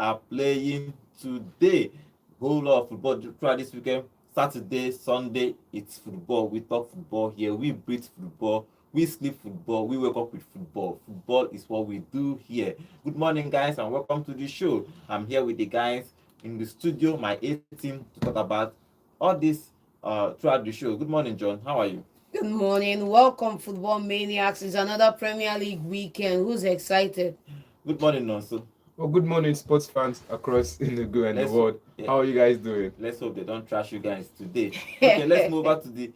are playing today. Whole lot of football throughout this weekend. Saturday, Sunday, it's football. We talk football here. We breathe football. We sleep football. We wake up with football. Football is what we do here. Good morning, guys, and welcome to the show. I'm here with the guys in the studio, my A team, to talk about all this throughout the show. Good morning, John. How are you? Good morning. Welcome, Football Maniacs. It's another Premier League weekend. Who's excited? Good morning, Nonso. Well, good morning, sports fans across in the go and the Let's world. yeah, How are you guys doing? let's hope they don't trash you guys today. Okay, let's move over to the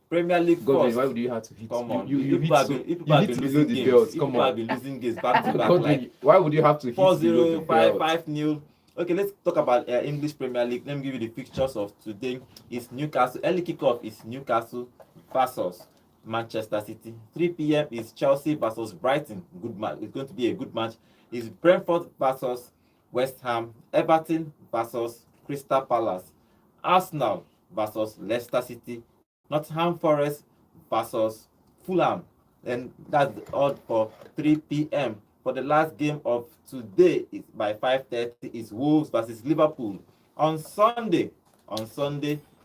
Premier League God, first. why would you have to hit? Come on, You people hit have so been, people you have hit been below losing the games. belt. People Come have on. been losing games back to back, God, like why would you have to hit below 4-0, the 5 belt? 5-0. Okay, let's talk about English Premier League. Let me give you the fixtures of today. It's Newcastle. Early kickoff is Newcastle versus Manchester City. 3 p.m. is Chelsea versus Brighton. Good match. It's going to be a good match. It's Brentford versus West Ham. Everton versus Crystal Palace. Arsenal versus Leicester City. Nottingham Forest versus Fulham. And that's all for 3 p.m. For the last game of today is by 5:30 is Wolves versus Liverpool. On Sunday,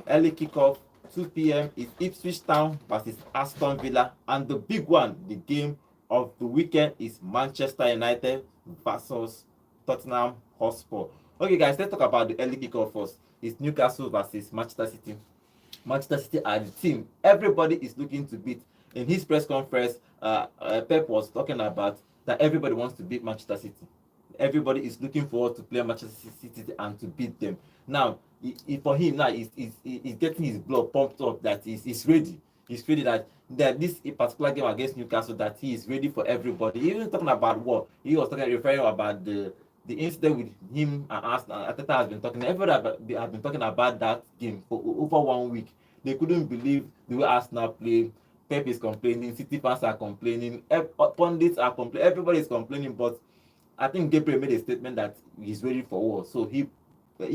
early kickoff 2 p.m. is Ipswich Town versus Aston Villa, and the big one, the game of the weekend, is Manchester United versus Tottenham Hotspur. Okay, guys, let's talk about the early kickoff first. It's Newcastle versus Manchester City. Manchester City are the team everybody is looking to beat. In his press conference, Pep was talking about that everybody wants to beat Manchester City. Everybody is looking forward to play Manchester City and to beat them. Now, for him now, he's getting his blood pumped up that he's ready. He's ready that this particular game against Newcastle, that he is ready for everybody. Even talking about what he was referring about the incident with him and Arsenal. Ateta has been talking. Everybody have been talking about that game for over 1 week. They couldn't believe the way Arsenal played. Pep is complaining. City fans are complaining. Pundits are complaining. Everybody is complaining. But I think Gabriel made a statement that he's ready for war. So he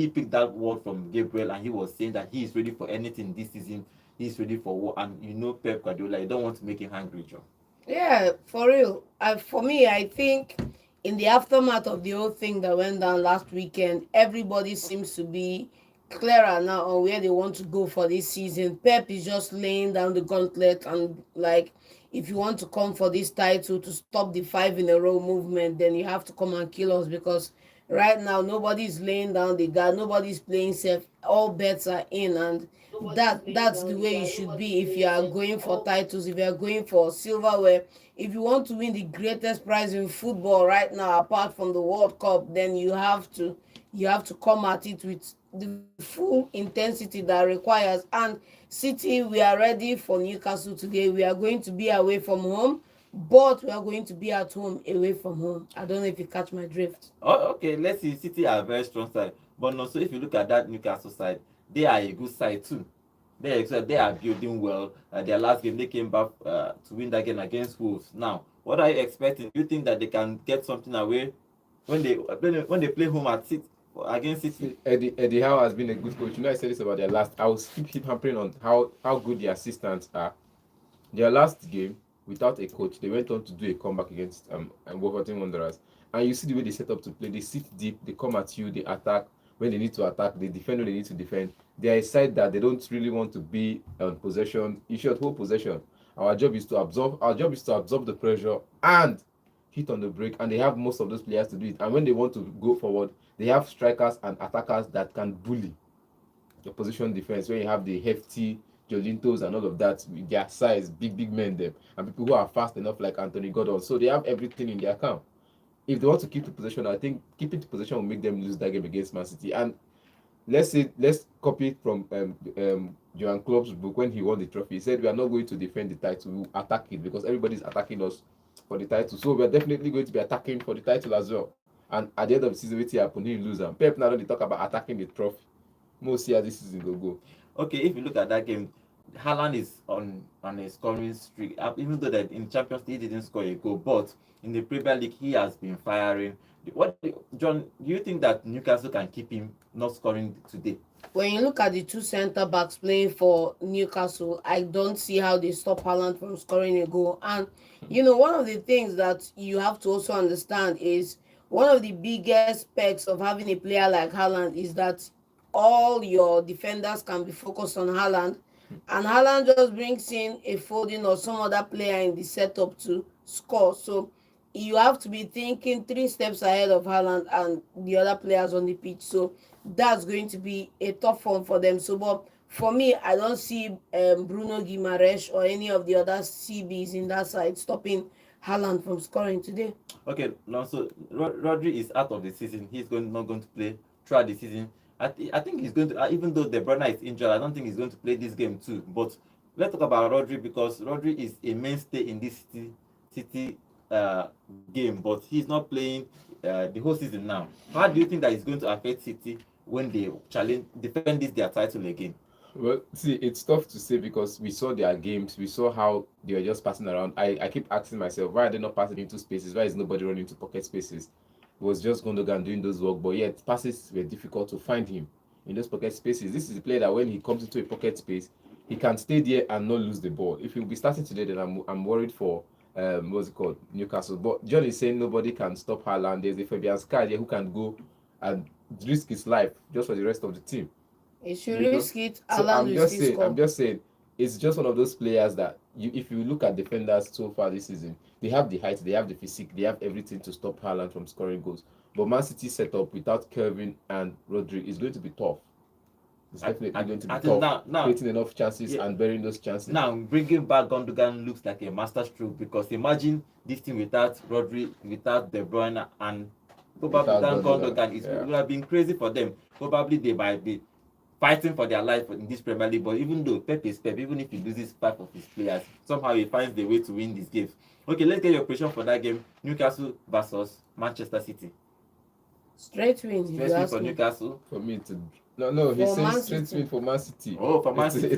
picked that word from Gabriel, and he was saying that he is ready for anything this season. He's ready for war. And you know Pep Guardiola, you don't want to make him angry, Joe. Yeah, for real. For me, I think in the aftermath of the whole thing that went down last weekend, everybody seems to be clearer now on where they want to go for this season. Pep is just laying down the gauntlet and like, if you want to come for this title to stop the five in a row movement, then you have to come and kill us, because right now nobody's laying down the guard, nobody's playing safe, all bets are in, and that's the way it should be. If you are going for titles, if you are going for silverware, if you want to win the greatest prize in football right now apart from the World Cup, then you have to come at it with the full intensity that requires. And City, we are ready for Newcastle today. We are going to be away from home, but we are going to be at home away from home. I don't know if you catch my drift. Oh, okay. Let's see. City are a very strong side, but also if you look at that Newcastle side, they are a good side too. They are building well. Their last game, they came back to win that game against Wolves. Now, what are you expecting? Do you think that they can get something away when they play home at City against City? See, Eddie Howe has been a good coach. You know, I said this about their last. I was keep hampering on how good the assistants are. Their last game without a coach, they went on to do a comeback against Wolverhampton Wanderers. And you see the way they set up to play. They sit deep, they come at you, they attack when they need to attack, they defend when they need to defend. They are a side that they don't really want to be on possession. You should hold possession. Our job is to absorb. Our job is to absorb the pressure and hit on the break. And they have most of those players to do it. And when they want to go forward, they have strikers and attackers that can bully your position defense. When you have the hefty Jorgintos and all of that with their size, big men them, and people who are fast enough like Anthony Gordon. So they have everything in their account. If they want to keep the possession, I think keeping the possession will make them lose that game against Man City. And let's copy it from Johan Klopp's book when he won the trophy. He said we are not going to defend the title, we will attack it, because everybody's attacking us for the title. So we are definitely going to be attacking for the title as well. And at the end of the season, what happen? He lose them. Pep now they talk about attacking the trophy. Most see how this season will go. Okay, if you look at that game, Haaland is on a scoring streak. Even though that in Champions League he didn't score a goal, but in the Premier League he has been firing. John? Do you think that Newcastle can keep him not scoring today? When you look at the two centre backs playing for Newcastle, I don't see how they stop Haaland from scoring a goal. And one of the things that you have to also understand is one of the biggest perks of having a player like Haaland is that all your defenders can be focused on Haaland, and Haaland just brings in a Foden or some other player in the setup to score. So you have to be thinking 3 steps ahead of Haaland and the other players on the pitch. So that's going to be a tough one for them. So, but for me, I don't see Bruno Guimaraes or any of the other CBs in that side stopping Haaland from scoring today. Okay, now so Rodri is out of the season. Not going to play throughout the season. I think he's going to, even though De Bruyne is injured, I don't think he's going to play this game too. But let's talk about Rodri, because Rodri is a mainstay in this City game, but he's not playing the whole season now. How do you think that is going to affect City when they defend their title again? Well, see, it's tough to say because we saw their games, we saw how they were just passing around. I keep asking myself, why are they not passing into spaces? Why is nobody running into pocket spaces? It was just Gundogan doing those work, but yet passes were difficult to find him in those pocket spaces. This is a player that when he comes into a pocket space, he can stay there and not lose the ball. If he'll be starting today, then I'm worried for what's it called, Newcastle. But John is saying nobody can stop Haaland. There's a Fabian Sky there who can go and risk his life just for the rest of the team. He should risk it. So I'm just saying, it's just one of those players that if you look at defenders so far this season, they have the height, they have the physique, they have everything to stop Haaland from scoring goals. But Man City setup without Kevin and Rodri is going to be tough. It's definitely going to be tough. Now, creating enough chances and burying those chances. Now, bringing back Gundogan looks like a masterstroke, because imagine this team without Rodri, without De Bruyne, and probably without Gundogan. It would have been crazy for them. Probably they might be fighting for their life in this Premier League. But even though Pep is Pep, even if he loses 5 of his players, somehow he finds the way to win this game. Okay, let's get your prediction for that game. Newcastle versus Manchester City. Straight win. Straight win for Newcastle. For me, he says straight win for Man City. Oh, for Man City.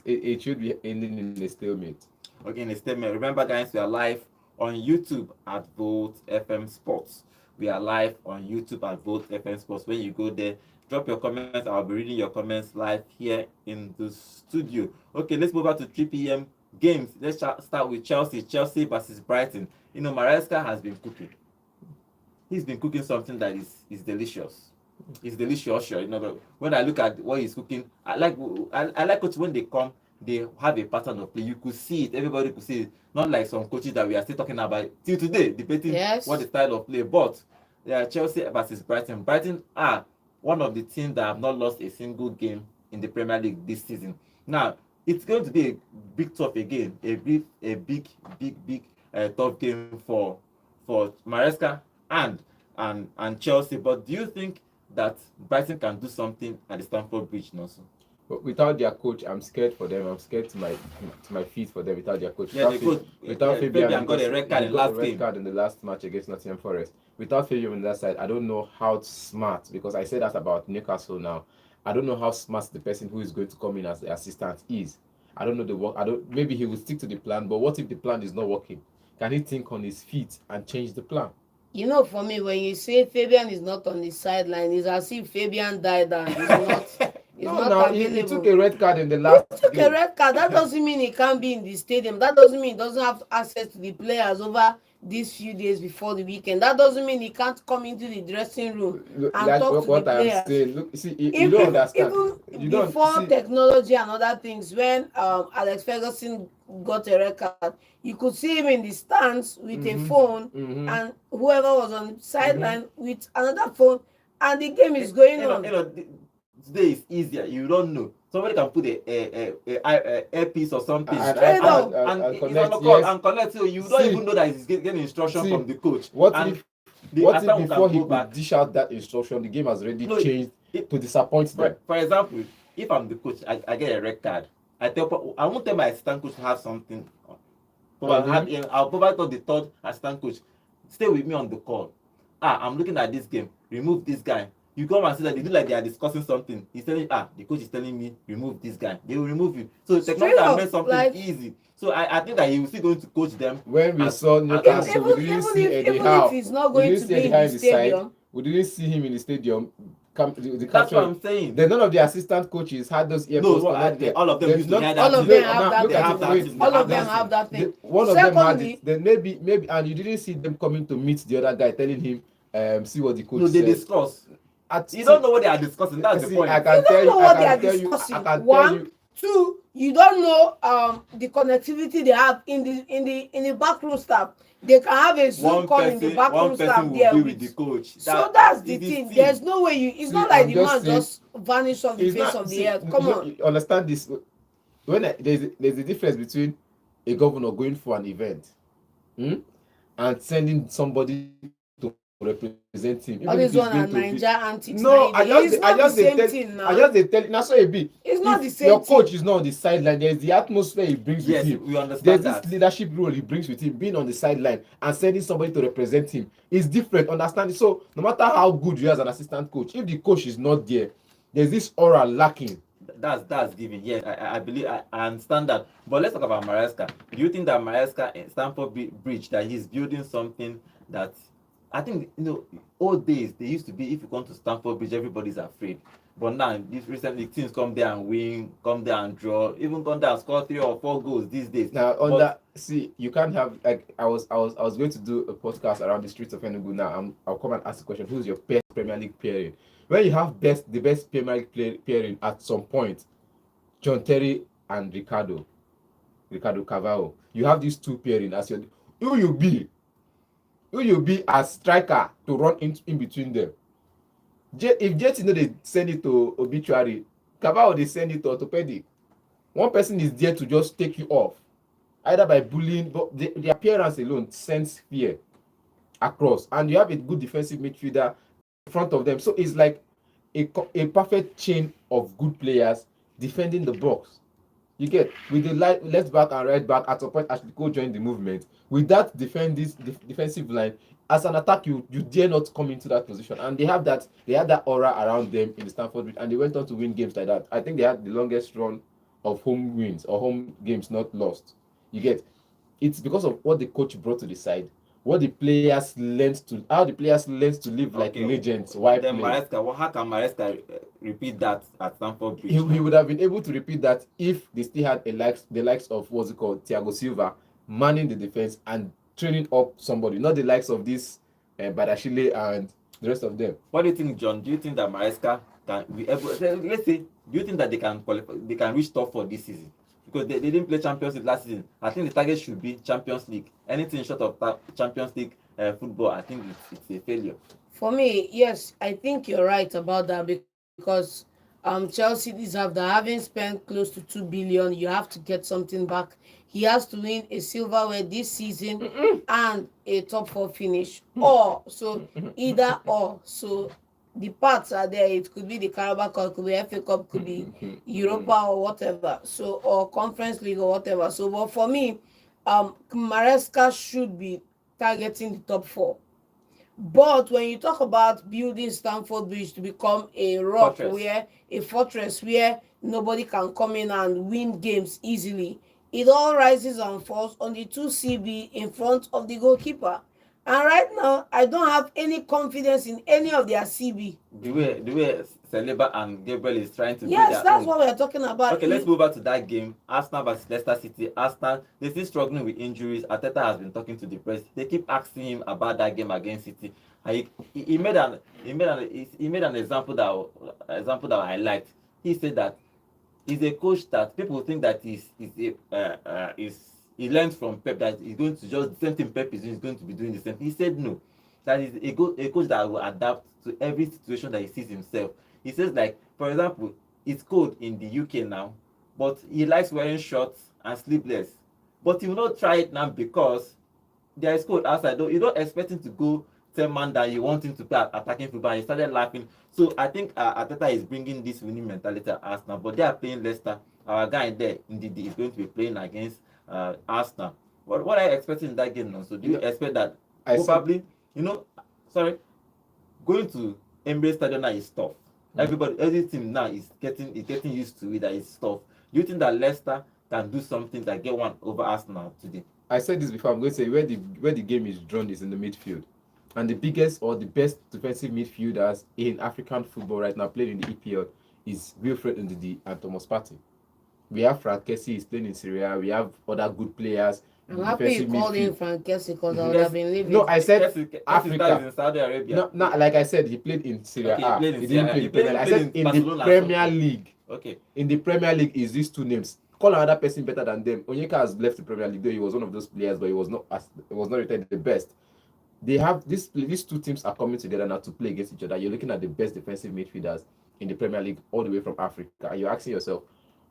It should be ending in a stalemate. Okay, in a stalemate. Remember, guys, we are live on YouTube at Volt FM Sports. We are live on YouTube at Volt FM Sports. When you go there, drop your comments. I'll be reading your comments live here in the studio. Okay, let's move on to 3 p.m. games. Let's start with Chelsea versus Brighton. You know, Maresca has been cooking. He's been cooking something that is delicious. It's delicious, sure. You know, when I look at what he's cooking, I like it when they come, they have a pattern of play. You could see it. Everybody could see it. Not like some coaches that we are still talking about till today, debating what the style of play. But Chelsea versus Brighton. Brighton are one of the teams that have not lost a single game in the Premier League this season. Now, it's going to be a big tough again, a big tough game for Maresca and Chelsea. But do you think that Brighton can do something at the Stamford Bridge, Nelson? But without their coach, I'm scared for them. I'm scared to my feet for them without their coach. Without Fabian got a red card in the last match against Nottingham Forest. Without Fabian on that side, I don't know how smart, because I said that about Newcastle now. I don't know how smart the person who is going to come in as the assistant is. I don't know the work. Maybe he will stick to the plan, but what if the plan is not working? Can he think on his feet and change the plan? You know, for me, when you say Fabian is not on the sideline, it's as if Fabian died and he's not. He took a red card in the last. He took a red card. That doesn't mean he can't be in the stadium. That doesn't mean he doesn't have access to the players over these few days before the weekend. That doesn't mean he can't come into the dressing room and talk to the players. I'm saying. Look, see, you don't understand. Even before technology and other things, when Alex Ferguson got a record, you could see him in the stands with a phone, and whoever was on the sideline with another phone, and the game is going on. Today is easier. You don't know. Somebody can put a earpiece or something and connect. So you don't even know that he's getting instruction from the coach. What if before he could dish out that instruction, the game has already changed to disappoint them? For example, if I'm the coach, I get a red card. I won't tell my assistant coach to have something. I'll probably tell the third assistant coach, stay with me on the call. I'm looking at this game. Remove this guy. You come and see that they do like they are discussing something. He's telling the coach is telling me remove this guy. They will remove you. So technology has made something easy. So I think that he will still going to coach them. When we saw Newcastle, we didn't see Eddie Howe. If he's not going to be in the stadium, we didn't see him in the stadium. That's what I'm saying. Then none of the assistant coaches had those earphones connected. All of them used to have that. All of them have that thing. One of them had it. Then maybe, and you didn't see them coming to meet the other guy, telling him see what the coach No, they said. discuss. At, You don't know what they are discussing. That's the see, point. I You can don't tell know you. what I they are can tell you. discussing. I can tell One, you. two, you don't know the connectivity they have in the backroom staff. They can have a Zoom call in the backroom staff will there be with the coach. So that's the it is thing. team. There's no way you. It's See, not like I'm the just man saying, just vanished off the it's face not. of the See, earth. Come on. you understand this? When there's a difference between a governor going for an event, and sending somebody to represent him, All even if this he's one going and to be. Niger antics. No, It's not the same thing now. I just they tell. Now so it be. It's not If the same your coach thing. is not on the sideline, there's the atmosphere he brings Yes, with him. we understand There's that. this leadership role he brings with him, being on the sideline and sending somebody to represent him is different. Understand it? So no matter how good you are as an assistant coach, if the coach is not there, there's this aura lacking. That's given. Yes, I believe I understand that. But let's talk about Maresca. Do you think that Maresca in Stamford Bridge that he's building something that I think old days they used to be if you come to Stamford Bridge everybody's afraid. But now these recently teams come there and win, come there and draw, even come there and score 3 or 4 goals these days. Now on that, see, you can't have like I was going to do a podcast around the streets of Enugu. Now I'll come and ask the question: who's your best Premier League pairing? When you have the best Premier League pairing at some point, John Terry and Ricardo Carvalho. You have these two pairing as your who you be as striker to run in between them. If JT they send it to obituary, Carvalho they send it to orthopedic. One person is there to just take you off, either by bullying, but the appearance alone sends fear across, and you have a good defensive midfielder in front of them. So it's like a perfect chain of good players defending the box. You get with the left back and right back at a point as the coach join the movement. With that defensive line, as an attack, you dare not come into that position. And they had that aura around them in the Stamford Bridge, and they went on to win games like that. I think they had the longest run of home wins or home games not lost. You get it's because of what the coach brought to the side, how the players learned to live like legends. Why then play? Maresca, how can Maresca repeat that at Stamford Bridge? He would have been able to repeat that if they still had the likes of what's it called, Thiago Silva manning the defense and training up somebody, not the likes of this Badashile and the rest of them. What do you think, John? Do you think that Maresca can be able? Let's say, do you think that they can qualify? They can reach top 4 this season? Because they didn't play Champions League last season. I think the target should be Champions League. Anything short of Champions League football, I think it's a failure. For me, yes, I think you're right about that because Chelsea deserve that. Having spent close to 2 billion, you have to get something back. He has to win a silverware this season and a top 4 finish, or so either or. So the parts are there. It could be the Carabao Cup, could be FA Cup, could be Europa or whatever. So or Conference League or whatever. So, but for me, Maresca should be targeting the top 4. But when you talk about building Stamford Bridge to become a rock fortress where nobody can come in and win games easily, it all rises and falls on the 2CB in front of the goalkeeper. And right now, I don't have any confidence in any of their CB. The way Saliba and Gabriel is trying to Yes, that's what we're talking about. Okay, let's move on to that game. Arsenal versus Leicester City. Arsenal, they're still struggling with injuries. Arteta has been talking to the press. They keep asking him about that game against City. And he made an example that I liked. He said that he's a coach that people think that he learned from Pep, that he's going to just the same thing Pep is doing, he's going to be doing the same. He said no, that is a coach that will adapt to every situation that he sees himself. He says, like, for example, it's cold in the UK now, but he likes wearing shorts and sleeveless. But he will not try it now because there is cold outside. You don't expect him to go 10 man that you want him to play attacking football. He started laughing. So I think Arteta is bringing this winning mentality at Arsenal. But they are playing Leicester. Our guy there, indeed, is going to be playing against Arsenal. What are you expecting in that game now? So do you expect that going to Emirates Stadium now is tough. Every team now is getting used to it, that it's tough. Do you think that Leicester can do something that get one over Arsenal today? I said this before. I'm going to say where the game is drawn is in the midfield, and the biggest or the best defensive midfielders in African football right now playing in the EPL is Wilfred Ndidi and Thomas Partey. We have Frank Kessie is playing in Syria. We have other good players. I'm happy you called him Frank Kessie because I would have been leaving. No, I said Kessie Africa. is in Saudi Arabia. No, like I said, he played in Serie A. He Didn't play in the Premier League. I said in the Premier League. Okay. In the Premier League is these two names. Call another person better than them. Onyeka has left the Premier League, though he was one of those players, but he was not rated the best. They have these two teams are coming together now to play against each other. You're looking at the best defensive midfielders in the Premier League all the way from Africa, and you're asking yourself,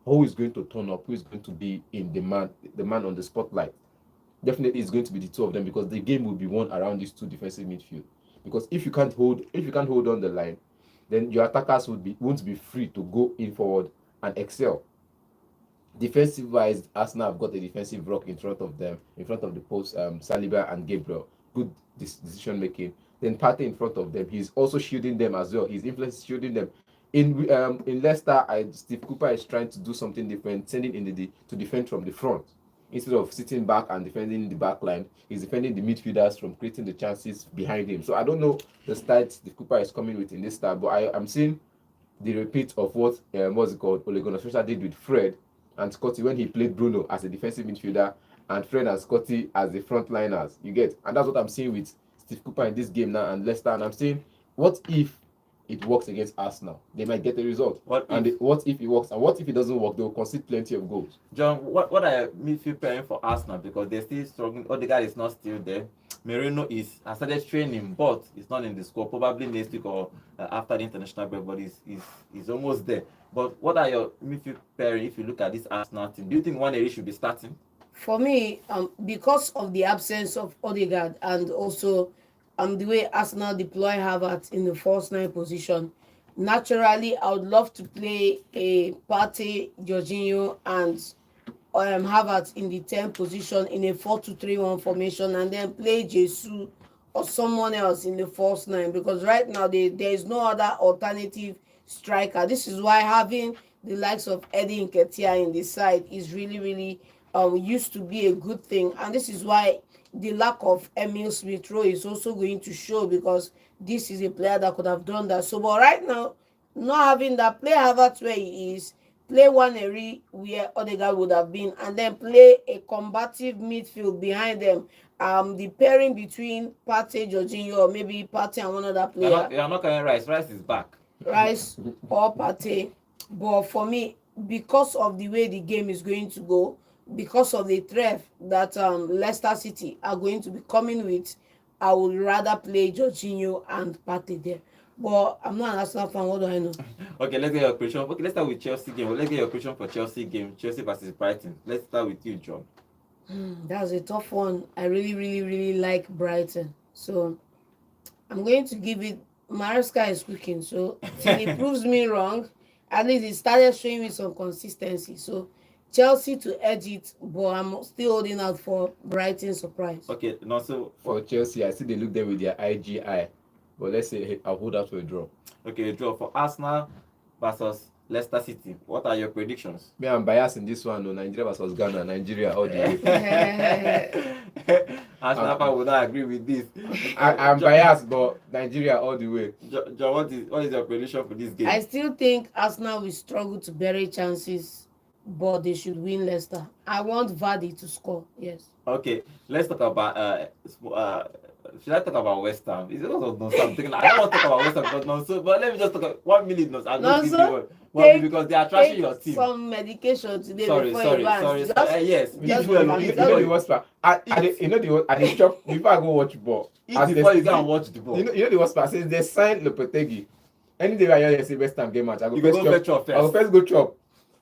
who is going to turn up? Who is going to be in the man on the spotlight? Definitely, it's going to be the two of them because the game will be won around these two defensive midfield. Because if you can't hold on the line, then your attackers won't be free to go in forward and excel. Defensive-wise, Arsenal have got a defensive rock in front of them, in front of the post, Saliba and Gabriel. Good decision-making. Then Partey in front of them. He's also shielding them as well. His influence is shielding them. In Leicester, Steve Cooper is trying to do something different, sending in to defend from the front. Instead of sitting back and defending the back line, he's defending the midfielders from creating the chances behind him. So I don't know the style Steve Cooper is coming with in this style, but I'm seeing the repeat of what what's it called, Ole Gunnar Solskjaer did with Fred and Scotty when he played Bruno as a defensive midfielder and Fred and Scotty as the frontliners. You get, and that's what I'm seeing with Steve Cooper in this game now and Leicester. And I'm saying, what if it works against Arsenal? They might get a result. What if it works? And what if it doesn't work? They will concede plenty of goals. John, what are midfield pairing for Arsenal? Because they're still struggling. Odegaard is not still there. Merino has started training, but he's not in the squad. Probably next week or after the international break, but he's almost there. But what are your midfield pairing if you look at this Arsenal team? Do you think one area should be starting? For me, because of the absence of Odegaard and also the way Arsenal deploy Havertz in the false nine position, naturally I would love to play a Partey, Jorginho, and Havertz in the 10th position in a 4-2-3-1 formation, and then play Jesus or someone else in the false nine, because right now there is no other alternative striker. This is why having the likes of Eddie Nketiah in the side is really used to be a good thing, and this is why the lack of Emil Smith-Rowe is also going to show, because this is a player that could have done that. So, but right now, not having that, play Havertz where he is, play one area where Odegaard would have been, and then play a combative midfield behind them. The pairing between Partey, Jorginho, or maybe Partey and one other player. You're not carrying Rice. Rice is back. Rice or Partey. But for me, because of the way the game is going to go, because of the threat that Leicester City are going to be coming with, I would rather play Jorginho and Partey there. But I'm not an Arsenal fan. What do I know? Okay, let's get your prediction. Okay, let's start with Chelsea game. Let's get your prediction for Chelsea game. Chelsea versus Brighton. Let's start with you, John. That's a tough one. I really like Brighton. So I'm going to give it. Maresca is cooking. So till he proves me wrong, at least he started showing me some consistency. So Chelsea to edge it, but I'm still holding out for Brighton surprise. Okay, no, so for Chelsea, I see they look there with their IGI, but let's say I'll hold out for a draw. Okay, a draw for Arsenal versus Leicester City. What are your predictions? Me, I'm biased in this one. No, Nigeria versus Ghana. Nigeria all the way. Arsenal would not agree with this. I'm biased, but Nigeria all the way. John, what is your prediction for this game? I still think Arsenal will struggle to bury chances, but they should win Leicester. I want Vardy to score. Yes. Okay, let's talk about should I talk about Westham? Is it also Nonso? I don't want to talk about Westham because Nonso, but let me just talk about 1 minute. Because they are trashing your team. Some medication today sorry. Yes. You know the worst part. At the shop before I go watch ball. Before you go and watch the ball. You know the worst part. Since they signed Lopetegui, any day I hear say Westham game match, I go first go chop.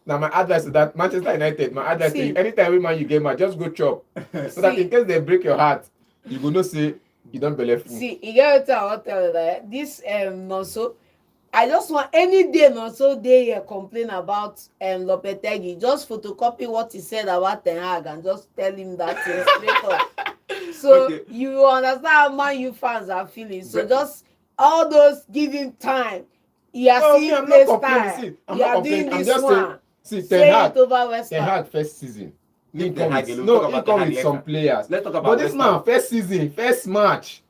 Now my advice is that Manchester United, to you, anytime you game match, just go chop. So that in case they break your heart, you go no say you don't believe. See, you get what I want to tell you that this Nonso, I just want any day Nonso they here complain about Lopetegui, just photocopy what he said about Ten Hag and just tell him that straight up. So okay. You understand how Man U fans are feeling. So just all those giving time. You are seeing this time. You are doing this one. See, Ten Hag first season. He come with some players. Let's talk about but this man, first season, first match,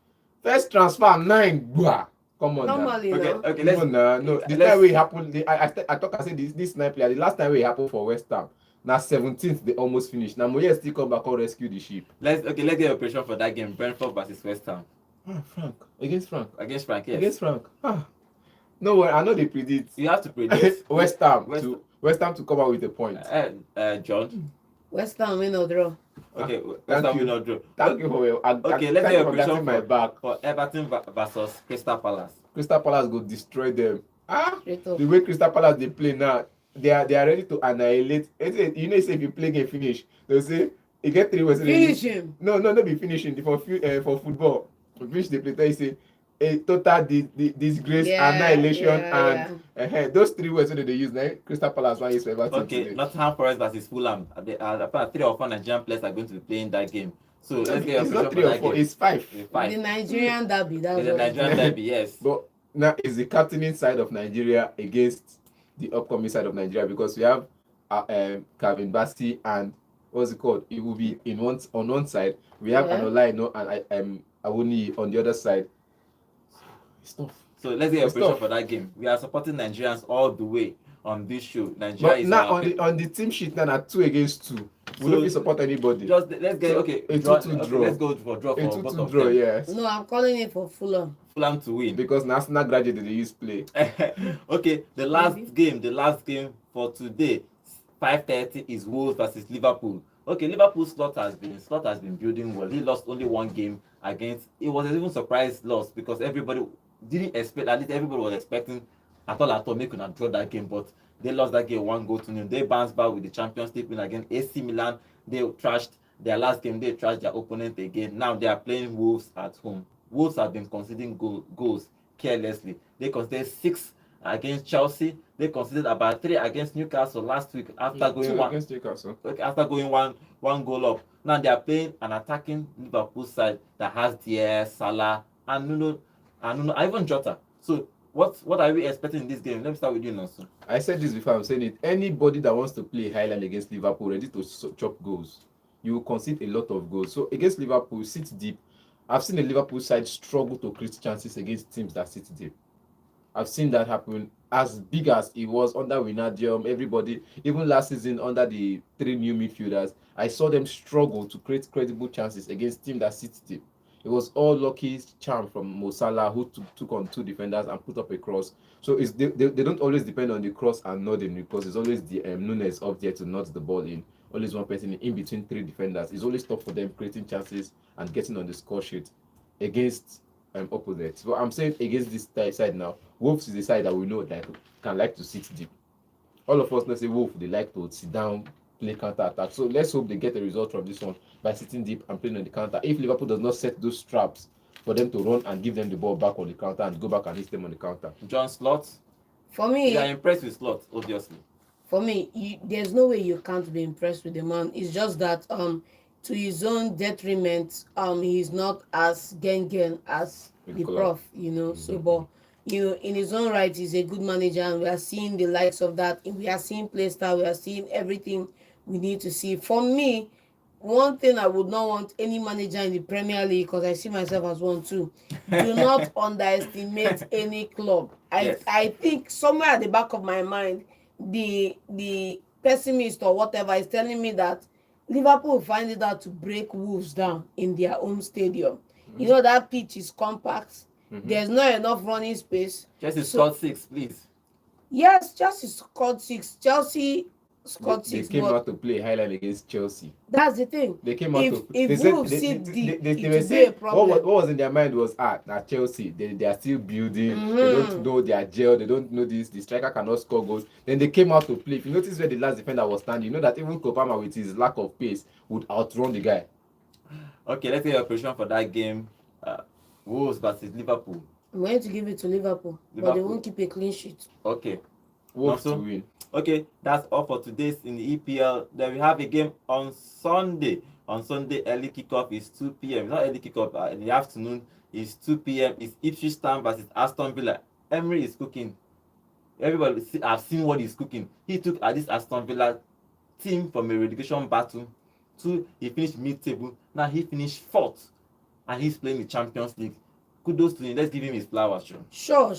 first transfer, 9. Blah. Come on. Normally, now. Okay, let's no. The time it happened, I said this 9 player. The last time it happened for West Ham, Now 17th, they almost finished. Now Moyes still come back and rescue the ship. Let's get your prediction for that game. Brentford versus Westham. Frank. Against Frank. Against Frank, yes. Against Frank. No, I know they predict. You have to predict. West Ham to come out with a point. John. West Ham win or draw. Okay, West Ham win or draw. Thank you for okay, let's get your prediction my back. For Everton versus Crystal Palace. Crystal Palace go destroy them. The way Crystal Palace they play now, they are ready to annihilate. You know, say if you play game finish, they'll say you get 3 words. Finish him. No, be finishing for football. Finish the play. They say a total disgrace, annihilation, and those 3 words that they use now. Crystal Palace one is for Everton. Okay, Nottingham Forest versus Fulham. About 3 or 4 Nigerian players are going to be playing that game. So let's get it's not 3 or 4, it's 5. The Nigerian derby. That's the Nigerian derby, yes. But now it's the captaining side of Nigeria against the upcoming side of Nigeria, because we have Calvin Bassey and what's it called? It will be on one side. We have Anolaino and Awuni on the other side. It's tough. So let's get a prediction for that game. We are supporting Nigerians all the way on this show. Nigeria is now on the team sheet now 2 against 2. We don't support anybody. Just let's get a 2-2 draw. Let's go for draw for both of draw, them. yes. No, I'm calling it for Fulham. Fulham to win. Because National graduated they use play. Okay, the last game for today, 5:30 is Wolves versus Liverpool. Okay, Liverpool's slot has been building well. He lost only 1 game against. It was an even surprise loss because everybody didn't expect. At least everybody was expecting at all make not draw that game, but they lost that game 1-0. They bounced back with the Champions League win against AC Milan. They trashed their last game. They trashed their opponent again. Now they are playing Wolves at home. Wolves have been conceding goals carelessly. They conceded 6 against Chelsea. They conceded about 3 against Newcastle last week after going 1 against Newcastle. After going one goal up. Now they are playing an attacking Liverpool side that has Diaz, Salah, and Nuno, even Jota. So what are we expecting in this game? Let me start with you, Nonso. I said this before, I'm saying it. Anybody that wants to play Highland against Liverpool, ready to chop goals, you will concede a lot of goals. So against Liverpool, sit deep. I've seen the Liverpool side struggle to create chances against teams that sit deep. I've seen that happen as big as it was under Wijnaldum, everybody, even last season under the 3 new midfielders. I saw them struggle to create credible chances against teams that sit deep. It was all lucky charm from Mo Salah, who took on 2 defenders and put up a cross. So they don't always depend on the cross and nodding, because it's always the Nunes up there to nod the ball in. Always one person in between 3 defenders. It's always tough for them creating chances and getting on the score sheet against opposites. But I'm saying against this side now, Wolves is the side that we know that can like to sit deep. All of us know say Wolves, they like to sit down, play counter attack. So let's hope they get a result from this one by sitting deep and playing on the counter. If Liverpool does not set those traps for them to run and give them the ball back on the counter and go back and hit them on the counter. John Slot. For me, you are impressed with Slot, obviously. For me, there's no way you can't be impressed with the man. It's just that to his own detriment, he's not as gang as the prof, Mm-hmm. So, but in his own right, he's a good manager, and we are seeing the likes of that. We are seeing play style. We are seeing everything we need to see. For me, one thing I would not want any manager in the Premier League, because I see myself as one too. Do not underestimate any club. I think somewhere at the back of my mind, the pessimist or whatever is telling me that Liverpool find it out to break Wolves down in their own stadium. Mm-hmm. You know that pitch is compact. Mm-hmm. There's not enough running space. Chelsea scored 6, please. Yes, Chelsea scored 6. Chelsea scored 6. They came out to play Highland against Chelsea. That's the thing. They came out if Wolves sit deep, it will be a problem. What was in their mind was, now Chelsea, they are still building. Mm-hmm. They don't know their gel. They don't know this. The striker cannot score goals. Then they came out to play. If you notice where the last defender was standing, you know that even Kopama with his lack of pace would outrun the guy. Okay, let's get your prediction for that game. Wolves versus Liverpool. I'm going to give it to Liverpool, but they won't keep a clean sheet. Okay. Wolves to win. Okay, that's all for today's in the EPL. Then we have a game on Sunday. On Sunday, early kickoff is 2 p.m. It's not early kickoff, in the afternoon is 2 p.m. It's Ipswich Town versus Aston Villa. Emery is cooking. Everybody have seen what he's cooking. He took this Aston Villa team from a relegation battle to he finished mid-table. Now he finished 4th, and he's playing the Champions League. Kudos to him. Let's give him his flowers, Sure.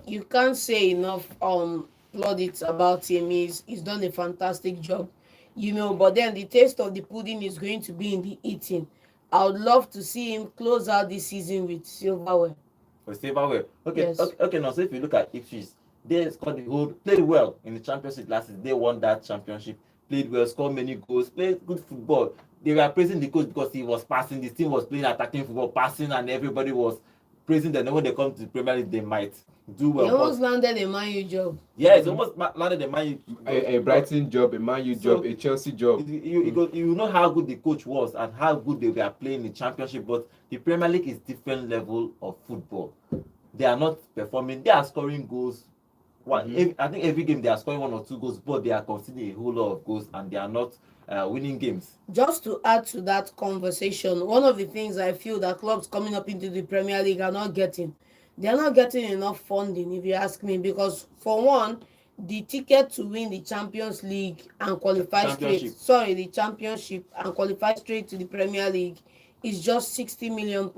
You can't say enough plaudits about him. He's done a fantastic job. But then the taste of the pudding is going to be in the eating. I would love to see him close out this season with silverware. For silverware. Okay, Yes. okay. Now, so if you look at Ipswich, they scored the whole, played well in the championship last season. They won that championship, played well, scored many goals, played good football. They were praising the coach because he was passing. The team was playing attacking football, passing, and everybody was praising them. Then when they come to the Premier League, they might do well. He almost landed a Man U job. Yeah, it's almost landed a Man U. A Brighton job, a Man U job, a Chelsea job. You know how good the coach was and how good they were playing the championship, but the Premier League is different level of football. They are not performing. They are scoring goals. I think every game they are scoring 1 or 2 goals, but they are conceding a whole lot of goals and they are not winning games. Just to add to that conversation, one of the things I feel that clubs coming up into the Premier League are not getting, they are not getting enough funding, if you ask me, because for one, the ticket to win the Champions League and qualify the Championship and qualify straight to the Premier League is just £60 million.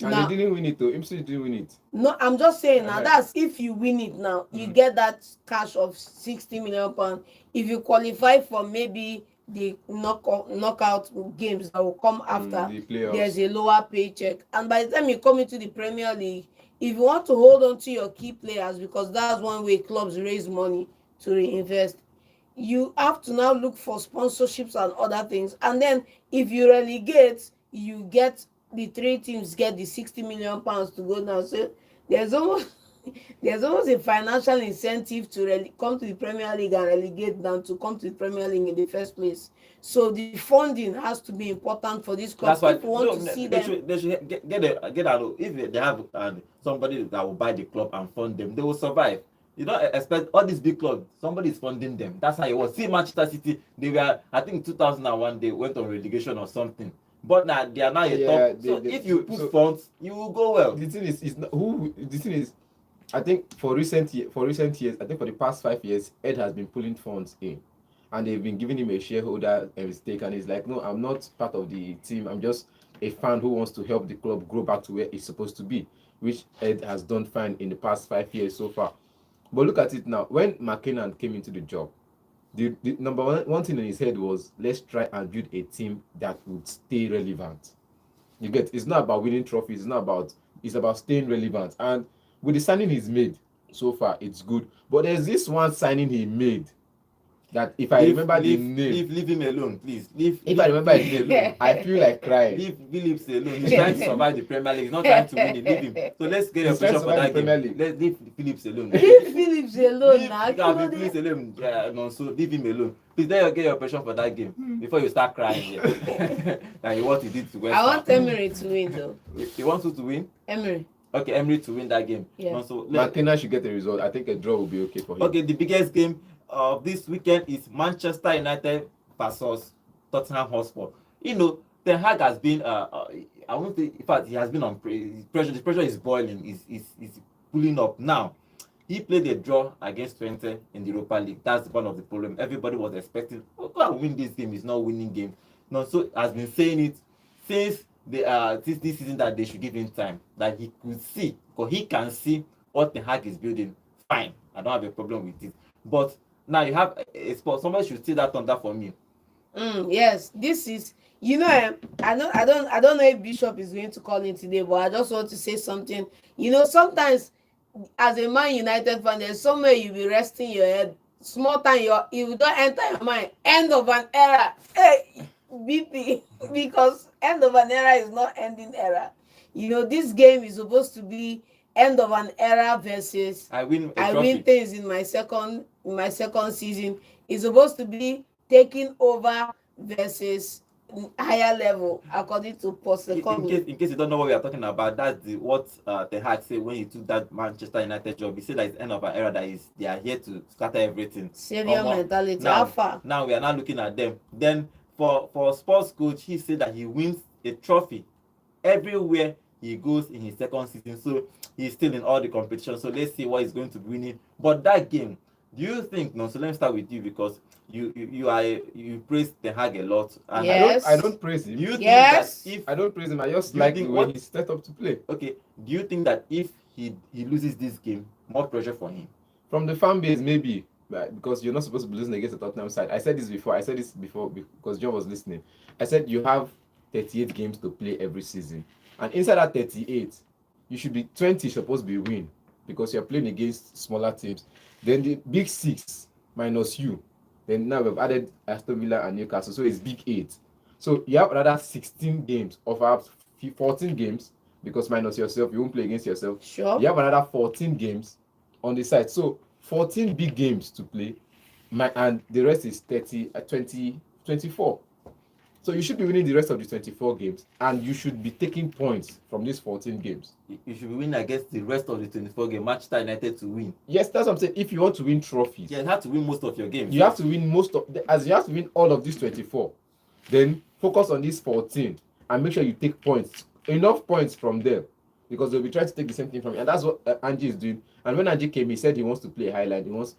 And now, they didn't win it though. Ipswich didn't win it. No, I'm just saying now that's if you win it now, you get that cash of £60 million. If you qualify for maybe the knockout games that will come after, there's a lower paycheck. And by the time you come into the Premier League, if you want to hold on to your key players, because that's one way clubs raise money to reinvest, you have to now look for sponsorships and other things. And then if you relegate, you get the 3 teams get the £60 million to go down. So there's almost a financial incentive to come to the Premier League and relegate than to come to the Premier League in the first place. So the funding has to be important for this club. That's why people want to see them. They should get out. If they have somebody that will buy the club and fund them, they will survive. You don't expect all these big clubs, somebody is funding them. That's how it was. See Manchester City, they were, I think 2001, they went on relegation or something. But now they are now a top. If you put funds, you will go well. The thing is, I think for recent years, I think for the past 5 years, Ed has been pulling funds in, and they've been giving him a shareholder stake, and he's like, no, I'm not part of the team. I'm just a fan who wants to help the club grow back to where it's supposed to be, which Ed has done fine in the past 5 years so far. But look at it now. When McKinnon came into the job, the number one thing in his head was, let's try and build a team that would stay relevant. You get, it's not about winning trophies, it's about staying relevant. And with the signing he's made so far, it's good. But there's this one signing he made that if I remember the name, leave him alone, please. I remember his name, I feel like crying. Leave Phillips alone. He's trying to survive the Premier League. He's not trying to win it. Leave him. So let's get a pressure for that game. Let's leave Phillips alone. Leave Phillips alone now. Phillips alone. Yeah, no, so leave him alone. Please get your pressure for that game before you start crying. Like what he did to Westham. I want Emery to win though. He wants you to win? Emery. Okay, Emery to win that game. Yeah. No, so McKenna should get a result. I think a draw will be okay for him. Okay, the biggest game of this weekend is Manchester United versus Tottenham Hotspur. You know, Ten Hag has been I won't say, in fact, he has been on pressure. The pressure is boiling, is pulling up. Now, he played a draw against Twente in the Europa League. That's one of the problems. Everybody was expecting, go and win this game. It's not winning game. No, so has been saying it since this season that they should give him time, that he could see, because he can see what Ten Hag is building. Fine, I don't have a problem with it. But now you have a spot. Somebody should see that thunder for me. Yes, this is, I don't know if Bishop is going to call in today, but I just want to say something. Sometimes as a Man United fan, there's somewhere you'll be resting your head. Small time, you don't enter your mind. End of an era. Hey, BP, because end of an era is not ending era. This game is supposed to be end of an era versus I win things in my second season. It's supposed to be taking over versus higher level, according to Postecoglou. In case you don't know what we are talking about, that's what Ten Hag said when he took that Manchester United job. He said that it's end of an era, that they are here to scatter everything. Savior mentality. How far? Now we are now looking at them. Then for sports coach, he said that he wins a trophy everywhere he goes in his second season. So he's still in all the competitions. So let's see what he's going to be winning. But that game, do you think? No, so let me start with you, because you praise Ten Hag a lot. And yes. I don't praise him. Do you think that if I don't praise him, I just like the way he's set up to play. Okay, do you think that if he loses this game, more pressure for him? From the fan base, maybe. because you're not supposed to be losing against the Tottenham side. I said this before because John was listening. I said you have 38 games to play every season, and inside that 38, you should be 20 supposed to be win because you're playing against smaller teams. Then the big 6 minus you. Then now we've added Aston Villa and Newcastle, so it's big 8. So you have another 16 games of our 14 games because minus yourself, you won't play against yourself. Sure. You have another 14 games on the side. So 14 big games to play, and the rest is 24. So you should be winning the rest of the 24 games, and you should be taking points from these 14 games. You should be winning against the rest of the 24 games. Manchester United to win. Yes, that's what I'm saying. If you want to win trophies, Yeah, you have to win most of your games. you have to win you have to win all of these 24. Then focus on these 14 and make sure you take points, enough points from them, because they'll be trying to take the same thing from you, and that's what Angie is doing. And when Angie came, he said he wants to play a highline.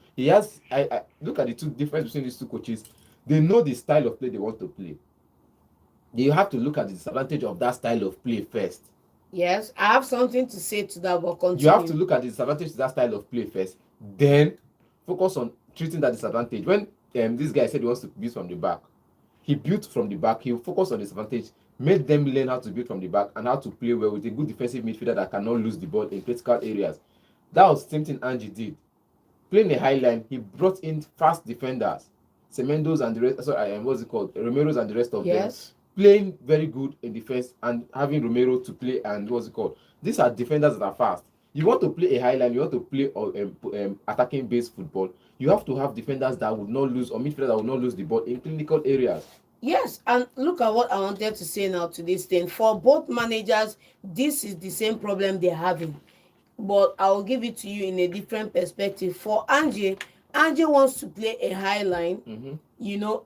I look at the two difference between these two coaches. They know the style of play they want to play. You have to look at the disadvantage of that style of play first. Yes, I have something to say to that, but continue. You have to look at the disadvantage of that style of play first, then focus on treating that disadvantage. When this guy said he wants to build from the back, he built from the back. He focused on the disadvantage, made them learn how to build from the back and how to play well with a good defensive midfielder that cannot lose the ball in critical areas. That was the same thing Angie did. Playing a high line, he brought in fast defenders, Semendo's and the rest. Sorry, what's it called? Romero's and the rest of them. Playing very good in defense and having Romero to play and what's it called? These are defenders that are fast. You want to play a high line, you want to play attacking based football, you have to have defenders that would not lose or midfielders that would not lose the ball in clinical areas. Yes, and look at what I wanted to say now to this thing. For both managers, this is the same problem they're having. But I will give it to you in a different perspective. For Angie wants to play a high line,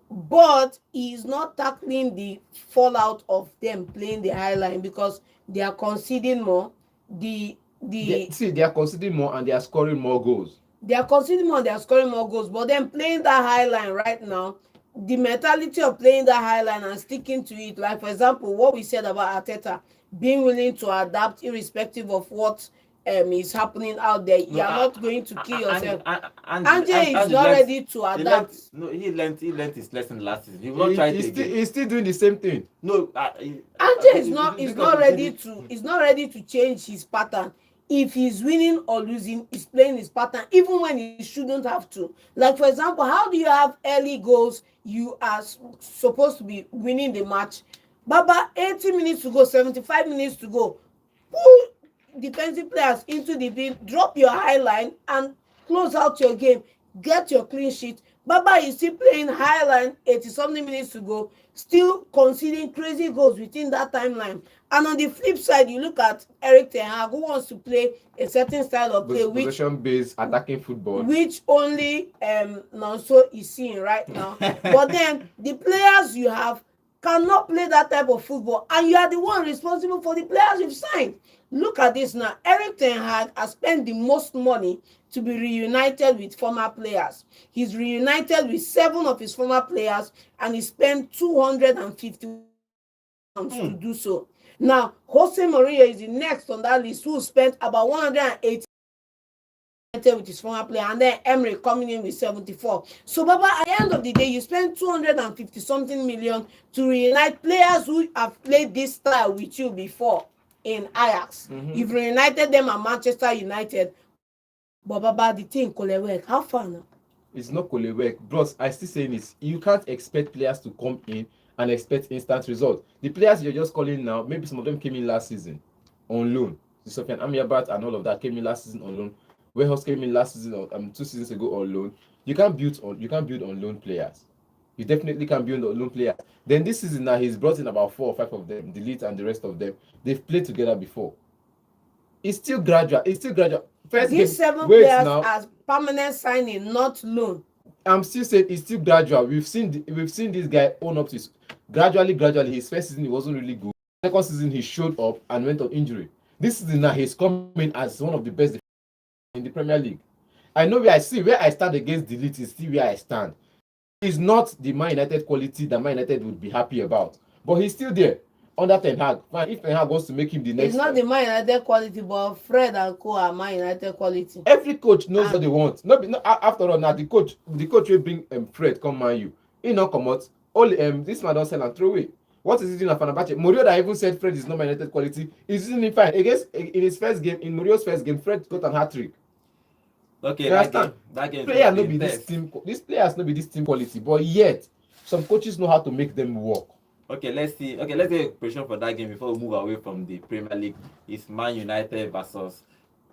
but he's not tackling the fallout of them playing the high line because they are conceding more. They are conceding more and they are scoring more goals. They are conceding more, they are scoring more goals. But then playing that high line right now, the mentality of playing that high line and sticking to it, like for example, what we said about Arteta, being willing to adapt irrespective of what is happening out there. You are not going to kill yourself. Angie is not ready to adapt. He learned his lesson last season. He will not try it again. He's still doing the same thing. No, Angie is not ready to change his pattern. If he's winning or losing, he's playing his pattern even when he shouldn't have to. Like for example, how do you have early goals? You are supposed to be winning the match. Baba, 80 minutes to go, 75 minutes to go. Pull defensive players into the bin, drop your high line and close out your game. Get your clean sheet. Baba is still playing high line, 80 something minutes to go, still conceding crazy goals within that timeline. And on the flip side, you look at Erik ten Hag, who wants to play a certain style of play, possession-based attacking football, which only Nonso is seeing right now. But then the players you have cannot play that type of football, and you are the one responsible for the players you've signed. Look at this now. Erik ten Hag has spent the most money to be reunited with former players. He's reunited with 7 of his former players, and he spent 250 pounds to do so. Now, Jose Mourinho is the next on that list, who spent about 180 with his former player, and then Emery coming in with 74. So, Baba, at the end of the day, you spend 250 something million to reunite players who have played this style with you before in Ajax. You've reunited them at Manchester United. But Baba, the thing could work. How far now? It's not could work. Bros, I still saying this. You can't expect players to come in and expect instant results. The players you're just calling now, maybe some of them came in last season on loan. Sofian Amrabat and all of that came in last season on loan. Warehouse came in last season, 2 seasons ago on loan. You can't build on loan players. You definitely can build on loan players. Then this season now, he's brought in about 4 or 5 of them, Delete and the rest of them. They've played together before. It's still gradual. First These game, 7 players now, as permanent signing, not loan. I'm still saying it's still gradual. We've seen this guy own up to his gradually. His first season he wasn't really good. Second season he showed up and went on injury. This season now he's coming as one of the best in the Premier League. I know where I stand against Delete is still where I stand. He's not the Man United quality that Man United would be happy about, but he's still there. under Ten Hag. Fine, if Ten Hag wants to make him the next, It's not the Man United quality, but Fred and Co are Man United quality. every coach knows what they want. After all, now the coach will bring Fred come Man U. He not come out. Only this man don't sell and throw away. What is it doing at Fenerbahce? Mourinho that even said Fred is not Man United quality. He's using him fine against in his first game. In Mourinho's first game, Fred got an hat-trick. Okay, You understand? that game Player no be this team. These players no be this team quality, but yet some coaches know how to make them work. Okay, let's see. Okay, let's get a prediction for that game before we move away from the Premier League. It's Man United versus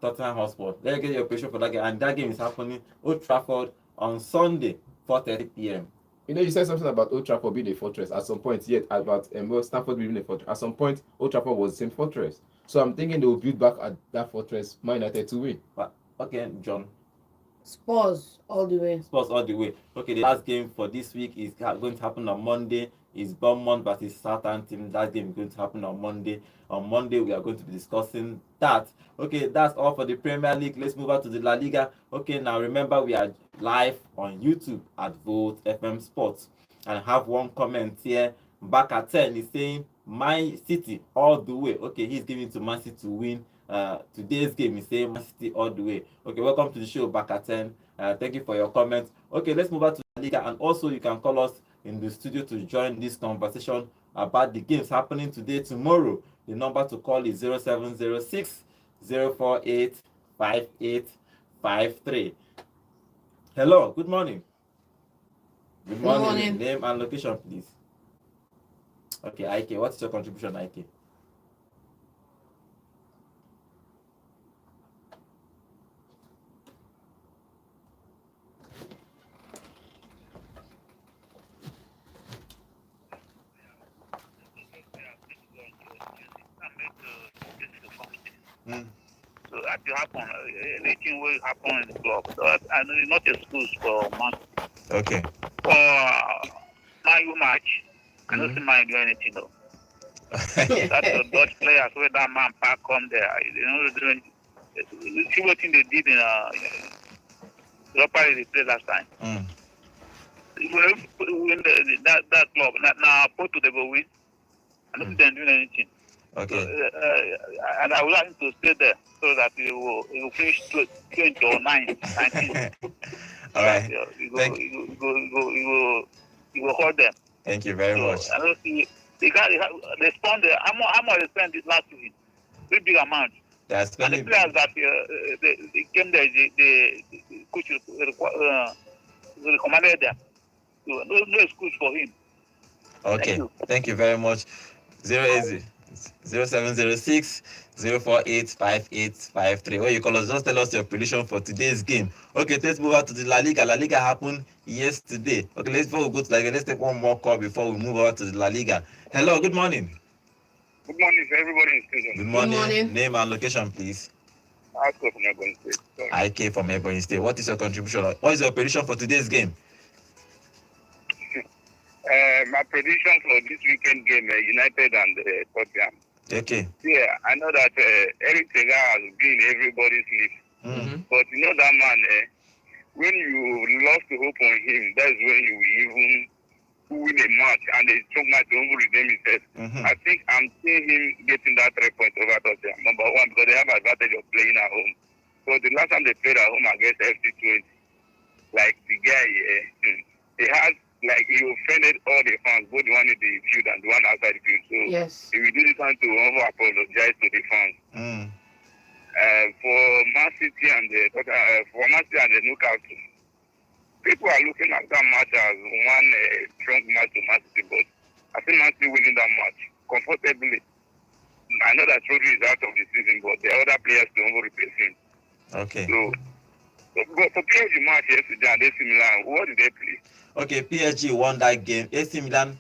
Tottenham Hotspur. Let's get your prediction for that game, and that game is happening Old Trafford on Sunday, 4:30 p.m. You know, you said something about Old Trafford being a fortress at some point. Yet about Stamford being a fortress. At some point, Old Trafford was the same fortress. So I'm thinking they will build back at that fortress, Man United to win. But okay, John. Spurs all the way. Spurs all the way. Okay, the last game for this week is going to happen on Monday. Is Bournemouth versus Southampton. That game is going to happen on Monday. On Monday, we are going to be discussing that. Okay, that's all for the Premier League. Let's move on to the La Liga. Okay, now remember we are live on YouTube at Volt FM Sports. And I have one comment here. Back at 10, he's saying Man City all the way. Okay, he's giving to Man City to win today's game. He's saying Man City all the way. Okay, welcome to the show, back at 10. Thank you for your comments. Okay, let's move on to La Liga. And also, you can call us in the studio to join this conversation about the games happening today, tomorrow. The number to call is 0706 048 5853. Hello, good morning. Good morning. Name and location, please. Okay, Ike, what's your contribution, Ike? So that will happen. Anything will happen in the club. So I know it's not excuse for Man. Okay. For Man U match, I don't see Man do anything though. That's the Dutch players where that man pack come there. You know, see what thing they did in Europa they played last time. When that club now Porto they go win. I don't think they're doing anything. Okay. So, and I would like him to stay there so that he will finish 20 or 19. All right. He will hold them. Thank you very much. I don't see they spend how much they spent this last week? Very big amount. That's and the players that they came there, the coach recommended them. So no excuse for him. Okay. Thank you very much. 0706 048 5853. When you call us, just tell us your prediction for today's game. Okay, let's move on to the La Liga. La Liga happened yesterday. Okay, before we go to La Liga, let's take one more call before we move on to the La Liga. Hello, good morning. Good morning to everybody in studio. Good morning. Name and location, please. IK from Ebonyi State. IK from Ebonyi State. What is your contribution? What is your prediction for today's game? My prediction for this weekend game, United and Tottenham. Okay. Yeah, I know that Eric Tega has been everybody's list. But you know that man, when you lost the hope on him, that's when you will even win a match and a strong match to redeem himself. I think I'm seeing him getting that 3 points over Tottenham. Number one, because they have advantage of playing at home. So the last time they played at home against FC20, like the guy, he has like he offended all the fans, both the one in the field and the one outside the field. So yes, he will do this one to apologize to the fans. For Man City and the Newcastle, people are looking at that match as one strong match to Man City, but I think Man City winning that match comfortably. I know that Rodri is out of the season, but the other players don't replace him. Okay. So, but for PSG match yesterday and AC Milan, what did they play? Okay, PSG won that game. AC Milan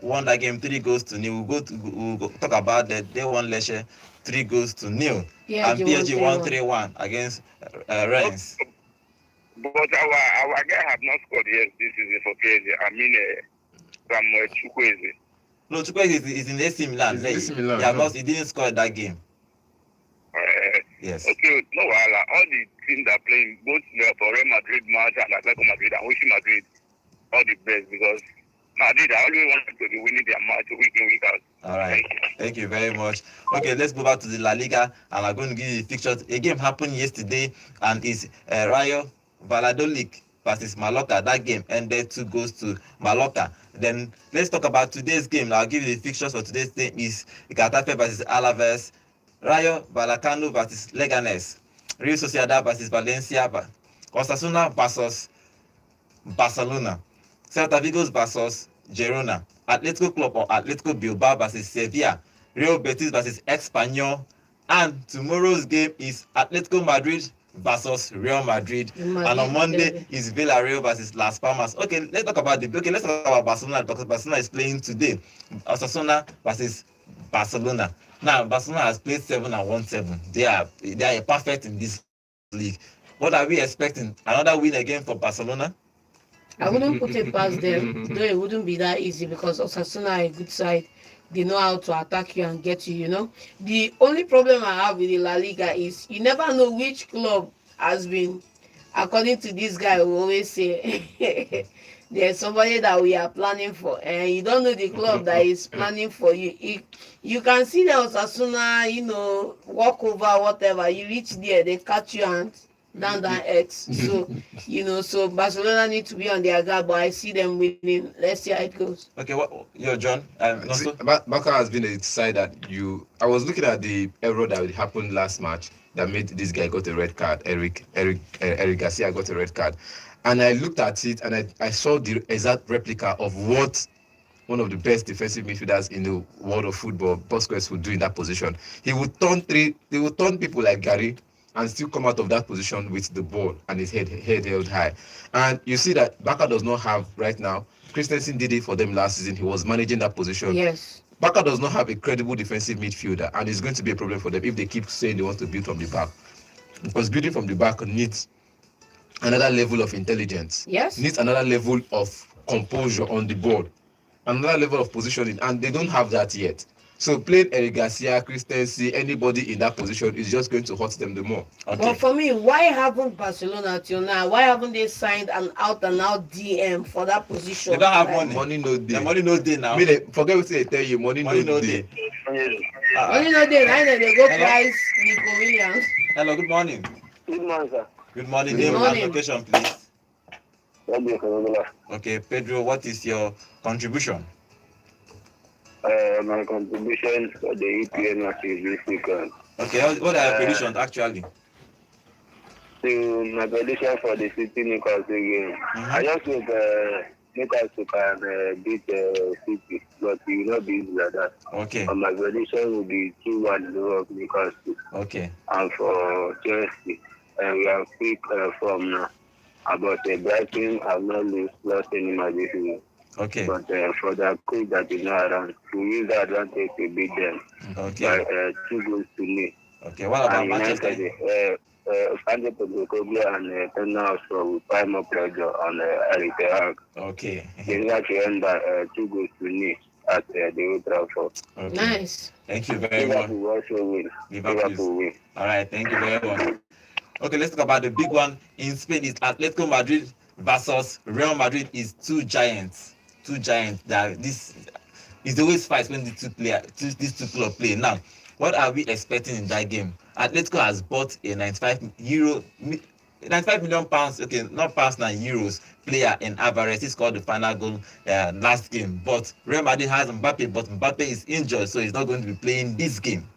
won that game 3-0. We'll go talk about that. They won Leicester 3-0. Yeah, and PSG won 3-1 against Rennes. But our guy have not scored yet this season for PSG. I mean, Samuel Chukwueze. No, Chukwueze is in AC Milan. He didn't score that game. Yes. Okay, no, all the teams that playing both for Real Madrid match and Atletico Madrid and Wishi Madrid, all the best because Madrid, I always want them to be winning their match week in, week out. All right. Thank you very much. Okay, let's move out to the La Liga, and I'm going to give you the fixtures. A game happened yesterday, and it's Rayo Valladolid versus Mallorca. That game ended 2 goals to Mallorca. Then let's talk about today's game. I'll give you the fixtures for today's game. Is Getafe versus Alaves, Rayo Vallecano versus Leganes, Real Sociedad versus Valencia, Osasuna versus Barcelona, Celta Vigo versus Girona, Atletico Club or Atletico Bilbao versus Sevilla, Real Betis versus Espanyol, and tomorrow's game is Atletico Madrid versus Real Madrid, and on Monday is Villarreal versus Las Palmas. Okay, let's talk about Barcelona because Barcelona is playing today. Osasuna versus Barcelona. Now Barcelona has played 7 and won 7. They are perfect in this league. What are we expecting? Another win again for Barcelona? I wouldn't put it past them, though it wouldn't be that easy because Osasuna are a good side. They know how to attack you and get you, The only problem I have with the La Liga is you never know which club has been, according to this guy who always say, there's somebody that we are planning for, and you don't know the club that is planning for you. You can see the Osasuna, walk over, whatever. You reach there, they catch you and down X. So, so Barcelona need to be on their guard, but I see them winning. Let's see how it goes. Okay, what you're John? Barca has been a side that I was looking at the error that happened last match that made this guy got a red card. Eric Garcia got a red card, and I looked at it and I saw the exact replica of what one of the best defensive midfielders in the world of football, Busquets, would do in that position. He would turn people like Gary and still come out of that position with the ball and his head held high. And you see that Barca does not have right now. Christensen did it for them last season. He was managing that position. Yes. Barca does not have a credible defensive midfielder, and it's going to be a problem for them if they keep saying they want to build from the back. Because building from the back needs another level of intelligence. Yes. Needs another level of composure on the board, another level of positioning, and they don't have that yet. So playing Eric Garcia, Christensen, anybody in that position is just going to hurt them the more. Okay. But for me, why haven't Barcelona till now? Why haven't they signed an out-and-out DM for that position? They don't have money. Money no day. The money no day now. Forget what they tell you. Money no day. Money no day. Now they go price Nico Williams. Hello, good morning. Good morning, sir. Good morning. Name and location, please. Okay, Pedro, what is your contribution? My contribution for the EPL match is this weekend. Okay, what are your predictions actually? So my prediction for the City Newcastle game, I just hope Newcastle can beat City, but it will not be easy like that. Okay. My prediction will be 2-1 of Newcastle. Okay. And for Chelsea, we have picked from now. About Brighton, have not lost any match this season. Okay. But for the coach that is not around, we use the advantage to beat them. Okay. By 2 goals to nil. Okay. What about Manchester? Andre Postecoglou and Tottenham will prime up pressure on Eric Ten Hag. Okay. They will actually end by 2 goals to nil at the Old Trafford. Okay. Nice. Thank you very much. Liverpool also win. Liverpool win. All right. Thank you very much. Okay, let's talk about the big one in Spain. Is Atletico Madrid versus Real Madrid. Is two giants. That this is always fights when these two clubs play. Now, what are we expecting in that game? Atletico has bought a 95 million pounds. Okay, not pounds now, euros. Player in Alvarez. He scored the final goal last game. But Real Madrid has Mbappe, but Mbappe is injured, so he's not going to be playing this game.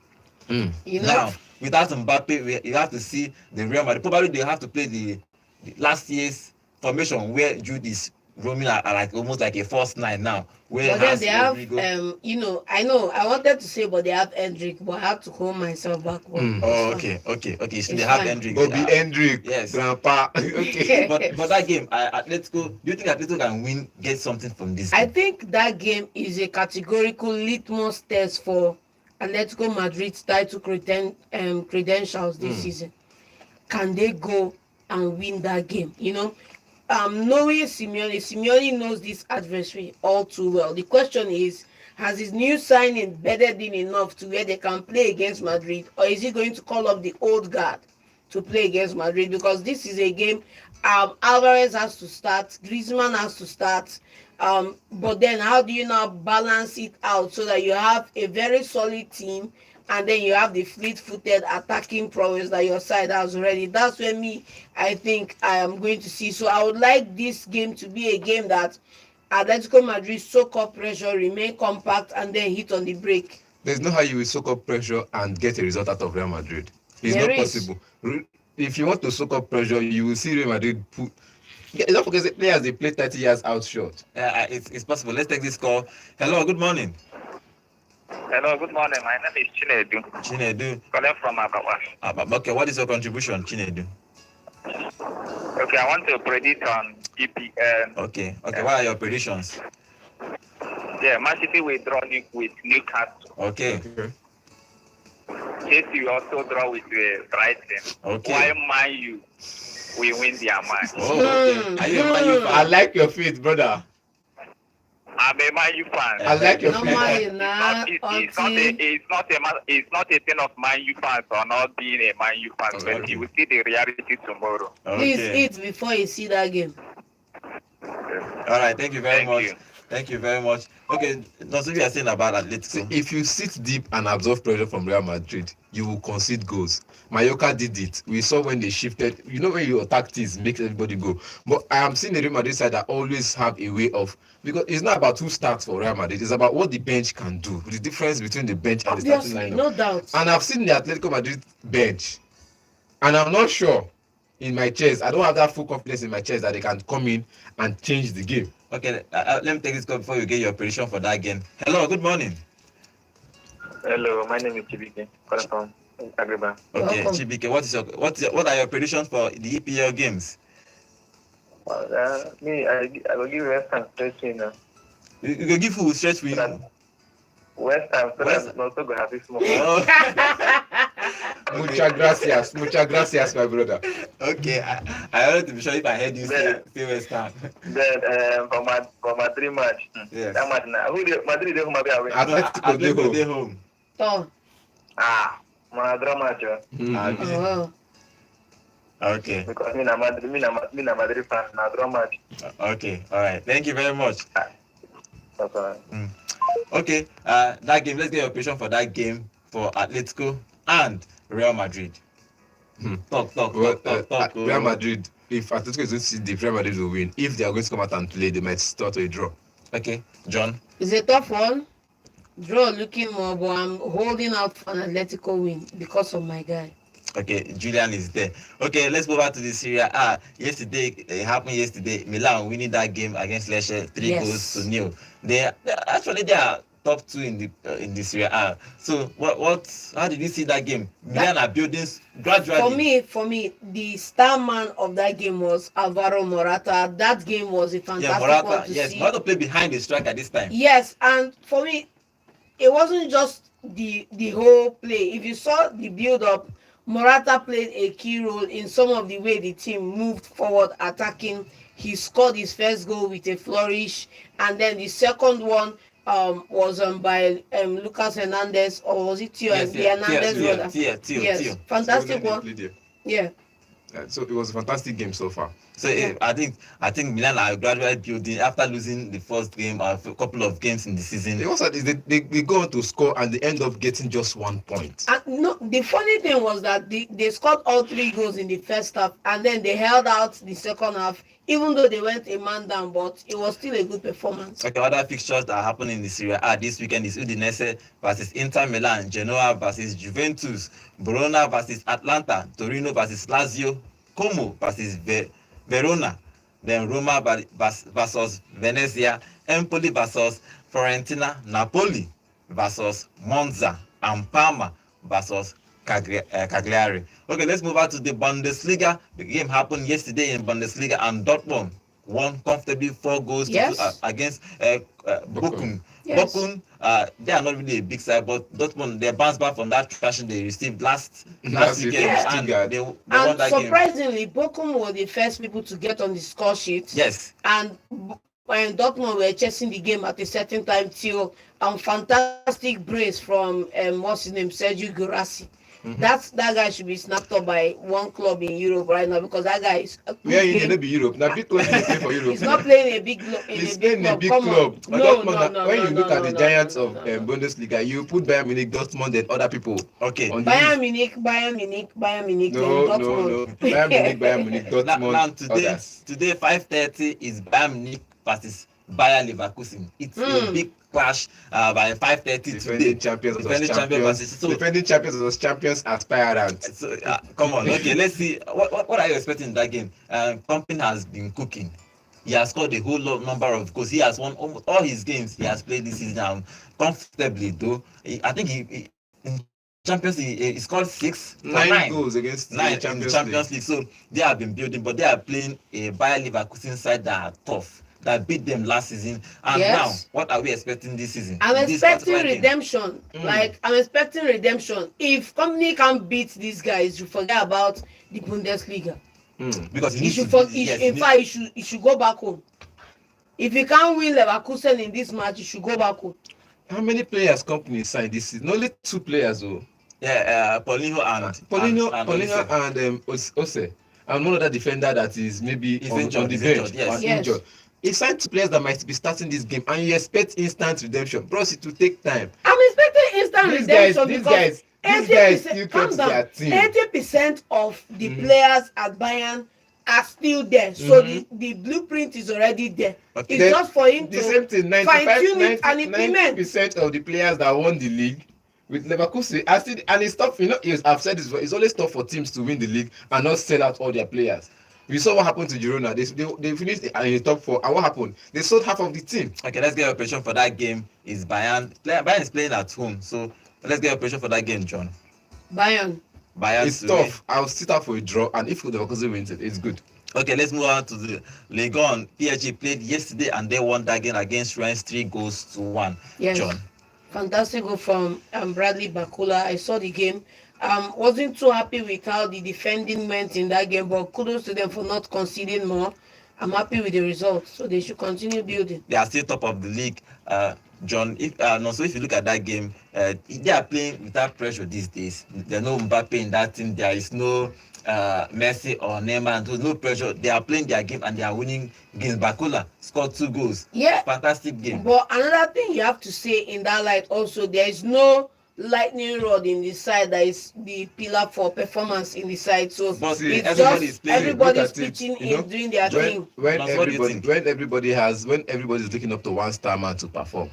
Now, without Mbappe, you have to see the Real Madrid. Probably they have to play the last year's formation where Jude is roaming like almost like a false 9 now. Where but then they have, I know, I wanted to say, but they have Hendrick, but I have to hold myself back. Oh, okay. So they have Hendrick. Bobby Hendrick, yes. Grandpa. Okay. but that game, Atletico, do you think Atletico can get something from this game? I think that game is a categorical litmus test for Atletico Madrid's title credentials this season. Can they go and win that game? Knowing Simeone knows this adversary all too well. The question is, has his new signing bedded in enough to where they can play against Madrid, or is he going to call up the old guard to play against Madrid? Because this is a game, Alvarez has to start, Griezmann has to start, But then how do you now balance it out so that you have a very solid team and then you have the fleet-footed attacking prowess that your side has already? That's where I think I am going to see. So I would like this game to be a game that Atletico Madrid soak up pressure, remain compact, and then hit on the break. There's no how you will soak up pressure and get a result out of Real Madrid. It's There not is. possible. If you want to soak up pressure, you will see Real Madrid put. Don't forget the players they play 30 years out short. It's possible. Let's take this call. Hello, good morning. Hello, good morning. My name is Chinedu. Chinedu. Calling from Abawa. Okay, what is your contribution, Chinedu? Okay, I want to predict on EPL. Okay. What are your predictions? Yeah, Man City will draw with Newcastle. Okay. Chelsea will also draw with Brighton. Okay. While Man U will win their match. Oh, okay. Are you a Man U I fan? like your faith, brother. I'm a Man U fan. I like your faith. Normally, nah, It's not a thing of Man U fans or not being a Man U fan, but Okay. you will see the reality tomorrow. please Okay. eat before you see that game. All right. Thank you very Thank much. you. Thank you very much. Okay, that's what you are saying about Atletico. If you sit deep and absorb pressure from Real Madrid, you will concede goals. Mallorca did it. We saw when they shifted. You know when your tactics makes everybody go. But I am seeing the Real Madrid side that always have a way of, because it's not about who starts for Real Madrid. It's about what the bench can do. The difference between the bench and the starting Obviously, lineup. no doubt. And I've seen the Atletico Madrid bench, and I'm not sure in my chest. I don't have that full confidence in my chest that they can come in and change the game. Okay, let me take this call before you get your prediction for that game. Hello, good morning. Hello, my name is Chibike. Calling from Agreba. Okay, Welcome. Chibike, what are your predictions for the EPL games? I will give Westham straight win. You can give who stretch win. Westham, so West- that not to go have this more. Oh. Muchas gracias, my brother. Okay, I wanted to be sure if I heard you say West Ham. Then for my dream match, Yes. that match now. Madrid they come away. Atletico dey Atletico home. dey home. Oh, My draw match oh. Okay. because me na Madrid fan. Na draw match. Okay. All right. Thank you very much. That's all. Okay. That game. Let's get your prediction for that game for Atletico and Real Madrid. Talk. Real Madrid, if Atletico is going to see the Real Madrid will win. If they are going to come out and play, they might start a draw. Okay, John. It's a tough one. Draw looking more, but I'm holding out for an Atletico win because of my guy. Okay, Julian is there. Okay, let's move on to the Serie A. Yesterday, it happened yesterday. Milan winning that game against Leicester 3-0. They are top 2 in the Serie A. So how did you see that game? Milan are building gradually. For me, the star man of that game was Alvaro Morata. That game was a fantastic one to see. Morata play behind the striker this time. Yes, and for me, it wasn't just the whole play. If you saw the build-up, Morata played a key role in some of the way the team moved forward attacking. He scored his first goal with a flourish, and then the second one was by Lucas Hernandez, or was it Tio? The Hernandez brother. Yes, fantastic one. Yeah. So it was a fantastic game so far. So I think Milan are gradually building after losing the first game or a couple of games in the season. They go on to score and they end up getting just 1 point. And no, the funny thing was that they scored all 3 goals in the first half, and then they held out the second half, even though they went a man down, but it was still a good performance. Okay, other fixtures that happen in the Serie A this weekend is Udinese versus Inter Milan, Genoa versus Juventus, Verona versus Atlanta, Torino versus Lazio, Como versus Verona, then Roma versus Venezia, Empoli versus Fiorentina, Napoli versus Monza, and Parma versus Cagliari. Okay, let's move on to the Bundesliga. The game happened yesterday in Bundesliga, and Dortmund won comfortably 4 goals against Bochum. Yes. Bochum, they are not really a big side, but Dortmund, they bounced back from that thrashing they received last weekend, and they won that game. Surprisingly, Bochum were the first people to get on the score sheet. Yes. And when Dortmund were chasing the game at a certain time till fantastic brace from what's his name, Sergio Guirassy. that guy should be snapped up by one club in Europe right now, because that guy is Where you need to be Europe. Now big club they play for Europe. he's not playing a big He's in a big playing a club. big Come club. on. No, Dortmund, no, when you look at the giants no, of Bundesliga, you put Bayern Munich, Dortmund, and other people. Okay. On the Bayern list. Munich, No, then no, Dortmund. no. Bayern Munich, Dortmund, Now others. today 5:30 is Bayern Munich versus Bayer Leverkusen. It's a big clash by 5:30 today. Defending champions versus champions aspirants. So come on, okay, let's see. What are you expecting in that game? Company has been cooking. He has scored a whole number of goals. He has won almost all his games he has played this season comfortably. Though I think he in Champions League he scored 9 goals against 9 in Champions Champions League. So they have been building, but they are playing a Bayer Leverkusen side that are tough, that beat them last season. And now, what are we expecting this season? I'm expecting redemption. I'm expecting redemption. If Company can't beat these guys, you forget about the Bundesliga. Because he should go back home. If he can't win Leverkusen in this match, he should go back home. How many players Company signed this season? Only 2 players though. Yeah, Paulinho and Ose. And one other defender that is maybe on the bench. Injured. He signed 2 players that might be starting this game, and you expect instant redemption. Bros, it will take time. I'm expecting instant redemption because these guys still kept their team. 80% of the players at Bayern are still there. So the blueprint is already there. Okay. It's just for him to fine-tune it and implement. 90% of the players that won the league with Leverkusen, and it's tough, I've said this, it's always tough for teams to win the league and not sell out all their players. We saw what happened to Girona. They finished in the top 4, and what happened? They sold half of the team. Okay, let's get your prediction for that game. Is Bayern is playing at home, so let's get your prediction for that game, John. Bayern. It's tough. I'll sit out for a draw, and if Leverkusen wins it, it's good. Okay, let's move on to the Ligue 1. PSG played yesterday, and they won that game against Rennes 3-1. Yes. John. Fantastic goal from Bradley Bakula. I saw the game. Wasn't too happy with how the defending went in that game, but kudos to them for not conceding more. I'm happy with the results, so they should continue building. They are still top of the league, John. If you look at that game, they are playing without pressure these days. There's no Mbappe in that team. There is no Messi or Neymar. There's no pressure. They are playing their game and they are winning games. Bakula scored 2 goals. Yeah, fantastic game. But another thing you have to say in that light also, there is no lightning rod in the side that is the pillar for performance in the side. So it's everybody's pitching in doing their thing. When everybody's looking up to one star man to perform,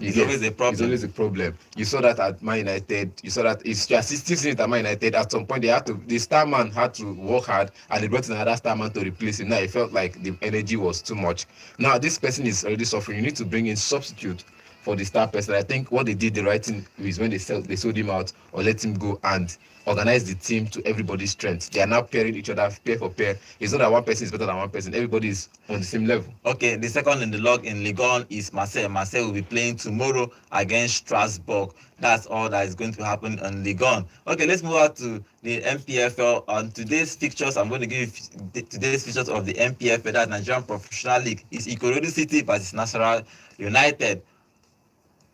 it's always a problem. It's always a problem. You saw that at Man United. You saw that it's just still it at Man United. At some point, the star man had to work hard, and they brought in another star man to replace him. Now it felt like the energy was too much. Now this person is already suffering. You need to bring in substitute for the star person. I think what they did the right thing is when they sold him out or let him go and organize the team to everybody's strengths. They are now pairing each other pair for pair. It's not that one person is better than one person. Everybody is on the same level. Okay, the second in the log in Ligue 1 is Marseille. Marseille will be playing tomorrow against Strasbourg. That's all that is going to happen in Ligue 1. Okay, let's move on to the MPFL. On today's fixtures, I'm going to give today's fixtures of the MPFL, that's Nigerian Professional League. Is Ikorodu City versus Nasarawa United.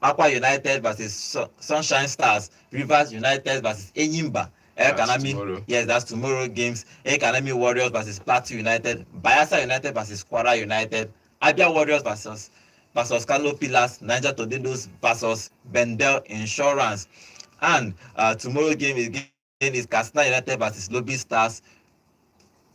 Aqua United versus Sunshine Stars, Rivers United versus Enyimba. That's tomorrow games. Ekanami Warriors versus Plateau United, Bayelsa United versus Kwara United, Abia Warriors versus Kano Pillars, Niger Tornadoes versus Bendel Insurance. And tomorrow game is Katsina United versus Lobby Stars,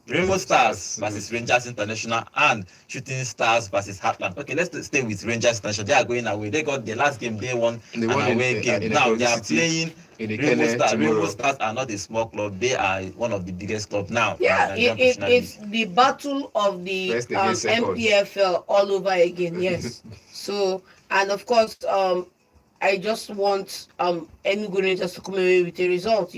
Rainbow Stars versus Rangers International, and Shooting Stars versus Heartland. Okay, let's stay with Rangers International. They are going away. They got the last game. They won an away game. Now they are playing Rainbow Stars. Rainbow Stars are not a small club. They are one of the biggest clubs now. Yeah, it's the battle of the MPFL all over again. Yes. So, and of course, I just want Enugu Rangers to come away with a result.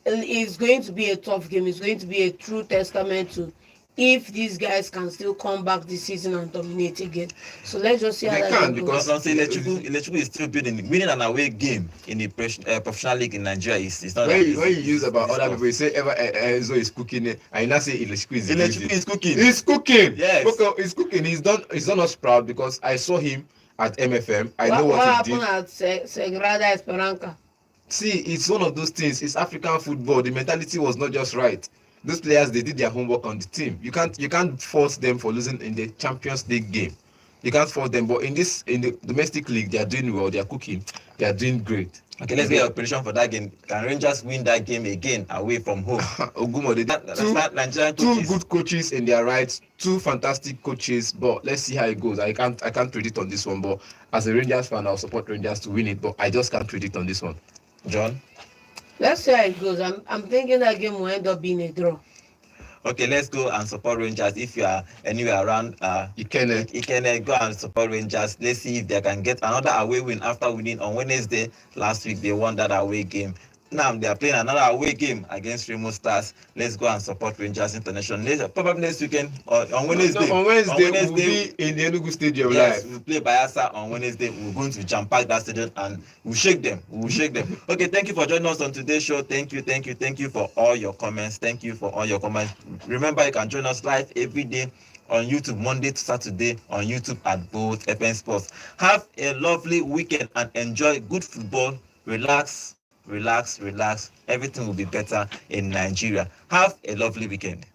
It's going to be a tough game. It's going to be a true testament to if these guys can still come back this season and dominate again. So let's just see how that goes. Because Electrical is still building. Winning an away game in the professional league in Nigeria is not. When you use about other people, you say Enzo is cooking it, and you not say Electrical is cooking. He's cooking. Yes. He's cooking. He's done us proud because I saw him at MFM. I know what he did. happened at Sagrada Esperanza. See, it's one of those things. It's African football. The mentality was not just right. Those players, they did their homework on the team. You can't force them for losing in the Champions League game. You can't force them. But in the domestic league, they are doing well. They are cooking. They are doing great. Okay, let's get a prediction for that game. Can Rangers win that game again away from home? Ogumo, they That's Nigerian two coaches. good coaches in their rights, two fantastic coaches. But let's see how it goes. I can't predict on this one. But as a Rangers fan, I'll support Rangers to win it. But I just can't predict on this one. John? Let's see how it goes. I'm thinking that game will end up being a draw. Okay, let's go and support Rangers. If you are anywhere around You can. go and support Rangers. Let's see if they can get another away win after winning on Wednesday. Last week they won that away game. Now they are playing another away game against Remo Stars. Let's go and support Rangers International. Probably next weekend or on Wednesday. No, on Wednesday we'll be in the Enugu Stadium Yes, live. we'll play Bayelsa on Wednesday. We're going to jam pack that stadium and we'll shake them. Okay, thank you for joining us on today's show. Thank you for all your comments. Remember, you can join us live every day on YouTube, Monday to Saturday on YouTube at both FN Sports. Have a lovely weekend and enjoy good football. Relax. Everything will be better in Nigeria. Have a lovely weekend.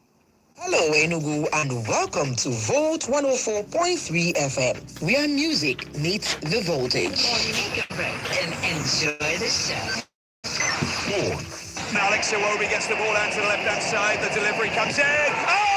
Hello, Enugu, and welcome to Volt 104.3 FM, where music meets the voltage. And enjoy the show. Alex Iwobi gets the ball out to the left-hand side. The delivery comes in. Oh!